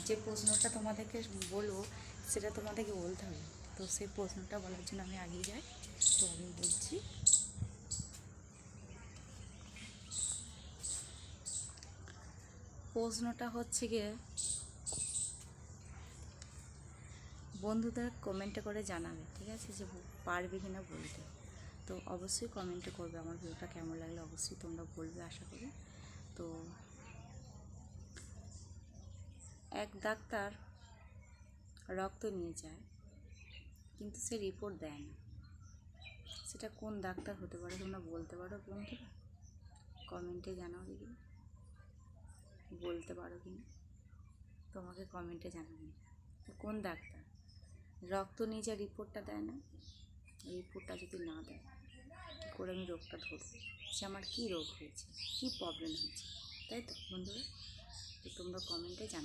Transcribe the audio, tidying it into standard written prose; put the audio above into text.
যে প্রশ্নটা তোমাদেরকে বলবো সেটা তোমাদেরকে বলতে হবে। তো সেই প্রশ্নটা বলার জন্য আমি আগিয়ে যাই। তো আমি বলছি, প্রশ্নটা হচ্ছে গিয়ে, বন্ধুদের কমেন্টে করে জানাবে, ঠিক আছে, যে পারবে কি না বলতে। তো অবশ্যই কমেন্টে করবে আমার ভিডিওটা কেমন লাগলে, অবশ্যই তোমরা বলবে আশা করি। তো এক ডাক্তার রক্ত নিয়ে যায় কিন্তু সে রিপোর্ট দেয় না, সেটা কোন ডাক্তার হতে পারে তোমরা বলতে পারো বন্ধুরা? কমেন্টে জানাও দেখি, বলতে পারো কি না তোমাকে কমেন্টে জানাবে। তো কোন ডাক্তার রক্ত নিয়ে যা রিপোর্টটা দেয় না? রিপোর্টটা যদি না দেয় কী করে আমি রোগটা ধরবো, সে আমার কী রোগ হয়েছে, কী প্রবলেম হয়েছে, তাই তো বন্ধুরা? তো তোমরা কমেন্টে জানাও।